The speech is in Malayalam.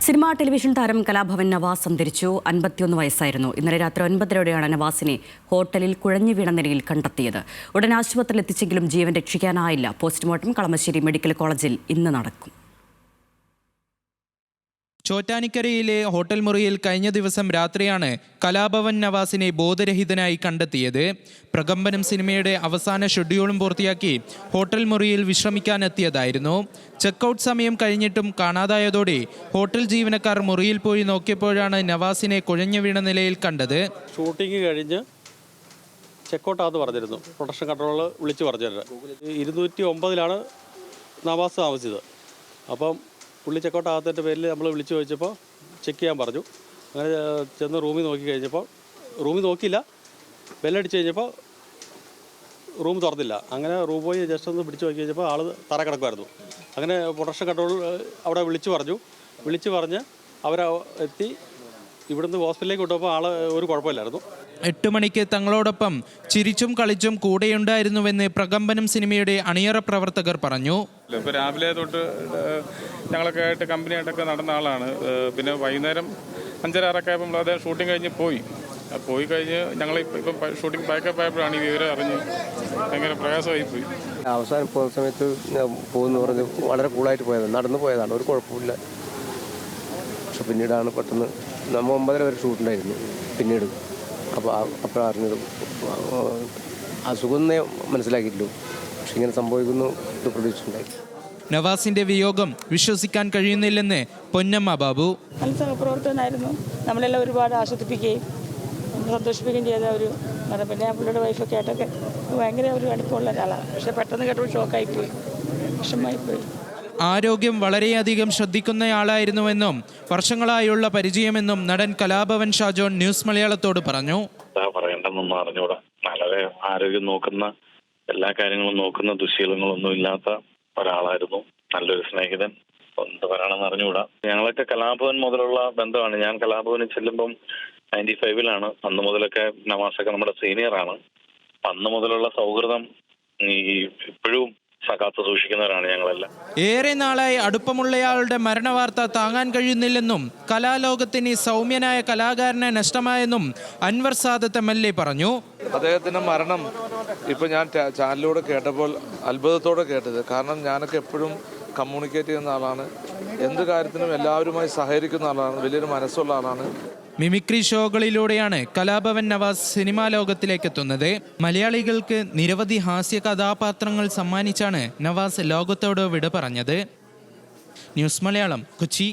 സിനിമാ ടെലിവിഷൻ താരം കലാഭവൻ നവാസ് അന്തരിച്ചു. 51 വയസ്സായിരുന്നു. ഇന്നലെ രാത്രി 9:30യോടെയാണ് നവാസിനെ ഹോട്ടലിൽ കുഴഞ്ഞു വീണ നിലയിൽ കണ്ടെത്തിയത്. ഉടൻ ആശുപത്രിയിൽ എത്തിച്ചെങ്കിലും ജീവൻ രക്ഷിക്കാനായില്ല. പോസ്റ്റ്മോർട്ടം കളമശ്ശേരി മെഡിക്കൽ കോളേജിൽ ഇന്ന് നടക്കും. ചോറ്റാനിക്കരയിലെ ഹോട്ടൽ മുറിയിൽ കഴിഞ്ഞ ദിവസം രാത്രിയാണ് കലാഭവൻ നവാസിനെ ബോധരഹിതനായി കണ്ടെത്തിയത്. പ്രകമ്പനം സിനിമയുടെ അവസാന ഷെഡ്യൂളും പൂർത്തിയാക്കി ഹോട്ടൽ മുറിയിൽ വിശ്രമിക്കാനെത്തിയതായിരുന്നു. ചെക്കൗട്ട് സമയം കഴിഞ്ഞിട്ടും കാണാതായതോടെ ഹോട്ടൽ ജീവനക്കാർ മുറിയിൽ പോയി നോക്കിയപ്പോഴാണ് നവാസിനെ കുഴഞ്ഞു വീണ നിലയിൽ കണ്ടത്. ഷൂട്ടിംഗ് കഴിഞ്ഞ് ചെക്കൗട്ടാന്ന് പറഞ്ഞിരുന്നു. പ്രൊഡക്ഷൻ കൺട്രോളർ വിളിച്ച് പറഞ്ഞിരുന്നു. 209 നവാസ് താമസിച്ചത്. അപ്പം പുള്ളി ചെക്കൗട്ട് ആകാത്തതിൻ്റെ പേരിൽ നമ്മൾ വിളിച്ചു ചോദിച്ചപ്പോൾ ചെക്ക് ചെയ്യാൻ പറഞ്ഞു. അങ്ങനെ ചെന്ന് റൂമിൽ നോക്കി കഴിഞ്ഞപ്പോൾ റൂമിൽ നോക്കിയില്ല, ബെല്ലടിച്ച് കഴിഞ്ഞപ്പോൾ റൂം തുറന്നില്ല. അങ്ങനെ റൂം പോയി ജസ്റ്റ് ഒന്ന് പിടിച്ച് നോക്കി കഴിഞ്ഞപ്പോൾ ആൾ തറ കിടക്കുമായിരുന്നു. അങ്ങനെ പ്രൊഡക്ഷൻ കൺട്രോൾ അവിടെ വിളിച്ചു പറഞ്ഞ് അവരെത്തി ഇവിടുന്ന് ഹോസ്പിറ്റലിലേക്ക് കൊണ്ടുപോകുമ്പോൾ ആൾ ഒരു കുഴപ്പമില്ലായിരുന്നു. 8 മണിക്ക് തങ്ങളോടൊപ്പം ചിരിച്ചും കളിച്ചും കൂടെയുണ്ടായിരുന്നുവെന്ന് പ്രകമ്പനം സിനിമയുടെ അണിയറ പ്രവർത്തകർ പറഞ്ഞു. ഇപ്പോൾ രാവിലെ തൊട്ട് ഞങ്ങളൊക്കെ ആയിട്ട് കമ്പനിയായിട്ടൊക്കെ നടന്ന ആളാണ്. പിന്നെ വൈകുന്നേരം 5:30 ആയപ്പോൾ അദ്ദേഹം ഷൂട്ടിംഗ് കഴിഞ്ഞ് പോയി കഴിഞ്ഞ് ഞങ്ങൾ ഇപ്പം ഷൂട്ടിംഗ് പാക്കപ്പ് ആയപ്പോഴാണ് ഈ വിവരം അറിഞ്ഞ് ഭയങ്കര പ്രയാസമായി പോയി. അവസാനം പോകുന്ന സമയത്ത് പോകുന്നു പറഞ്ഞ് വളരെ കൂളായിട്ട് പോയതാണ്, നടന്നു പോയതാണ്, ഒരു കുഴപ്പമില്ല. പക്ഷെ പിന്നീടാണ് പെട്ടെന്ന് നമ്മൾ 9:30 വരെ ഷൂട്ടുണ്ടായിരുന്നു. പിന്നീട് അപ്പോൾ അറിഞ്ഞത് അസുഖം മനസ്സിലാക്കിയില്ലല്ലോ. പക്ഷെ ഇങ്ങനെ സംഭവിക്കുന്നു ഇത് പ്രതീക്ഷിച്ചിട്ടുണ്ടായി. നവാസിന്റെ വിയോഗം വിശ്വസിക്കാൻ കഴിയുന്നില്ലെന്ന് പൊന്നമ്മ ബാബു. നല്ല സഹപ്രവർത്തകനായിരുന്നു. നമ്മളെല്ലാം ഒരുപാട് ആസ്വദിപ്പിക്കുകയും സന്തോഷിപ്പിക്കുകയും ചെയ്ത ഒരു പിന്നെ പുള്ളിയുടെ വൈഫൊക്കെ ആയിട്ടൊക്കെ ഭയങ്കര ഒരു അടുപ്പമുള്ള ഒരാളാണ്. പക്ഷെ പെട്ടെന്ന് കേട്ടപ്പോൾ ഷോക്കായിപ്പോയി, വിഷമമായിപ്പോയി. ആരോഗ്യം വളരെയധികം ശ്രദ്ധിക്കുന്നയാളായിരുന്നുവെന്നും വർഷങ്ങളായുള്ള പരിചയമെന്നും നടൻ കലാഭവൻ ഷാജോൺ ന്യൂസ് മലയാളത്തോട് പറഞ്ഞു. പറയേണ്ടെന്നൊന്നും അറിഞ്ഞൂടാ. വളരെ ആരോഗ്യം നോക്കുന്ന, എല്ലാ കാര്യങ്ങളും നോക്കുന്ന, ദുശ്ശീലങ്ങളൊന്നും ഇല്ലാത്ത ഒരാളായിരുന്നു. നല്ലൊരു സ്നേഹിതൻ. എന്ത് പറയണമെന്ന് അറിഞ്ഞുകൂടാ. ഞങ്ങളൊക്കെ കലാഭവൻ മുതലുള്ള ബന്ധമാണ്. ഞാൻ കലാഭവനിൽ ചെല്ലുമ്പം 95 അന്ന് മുതലൊക്കെ നവാസൊക്കെ നമ്മുടെ സീനിയറാണ്. അന്ന് മുതലുള്ള സൗഹൃദം ഇപ്പോഴും കാത്തു സൂക്ഷിക്കുന്നവരാണ് ഞങ്ങളെല്ലാം. ഏറെ നാളായി അടുപ്പമുള്ളയാളുടെ മരണവാർത്ത താങ്ങാൻ കഴിയുന്നില്ലെന്നും കലാലോകത്തിന് സൗമ്യനായ കലാകാരനെ നഷ്ടമായെന്നും അൻവർ സാദത്ത് MLA പറഞ്ഞു. അദ്ദേഹത്തിൻ്റെ മരണം ഇപ്പോൾ ഞാൻ ചാനലിലൂടെ കേട്ടപ്പോൾ അത്ഭുതത്തോടെ കേട്ടത്. കാരണം ഞാനൊക്കെ എപ്പോഴും കമ്മ്യൂണിക്കേറ്റ് ചെയ്യുന്ന ആളാണ്, എന്ത് കാര്യത്തിനും എല്ലാവരുമായി സഹകരിക്കുന്ന ആളാണ്, വലിയൊരു മനസ്സുള്ള ആളാണ്. മിമിക്രി ഷോകളിലൂടെയാണ് കലാഭവൻ നവാസ് സിനിമാ ലോകത്തിലേക്ക് എത്തുന്നത്. മലയാളികൾക്ക് നിരവധി ഹാസ്യ കഥാപാത്രങ്ങൾ സമ്മാനിച്ചാണ് നവാസ് ലോകത്തോട് വിട പറഞ്ഞത്. ന്യൂസ് മലയാളം, കൊച്ചി.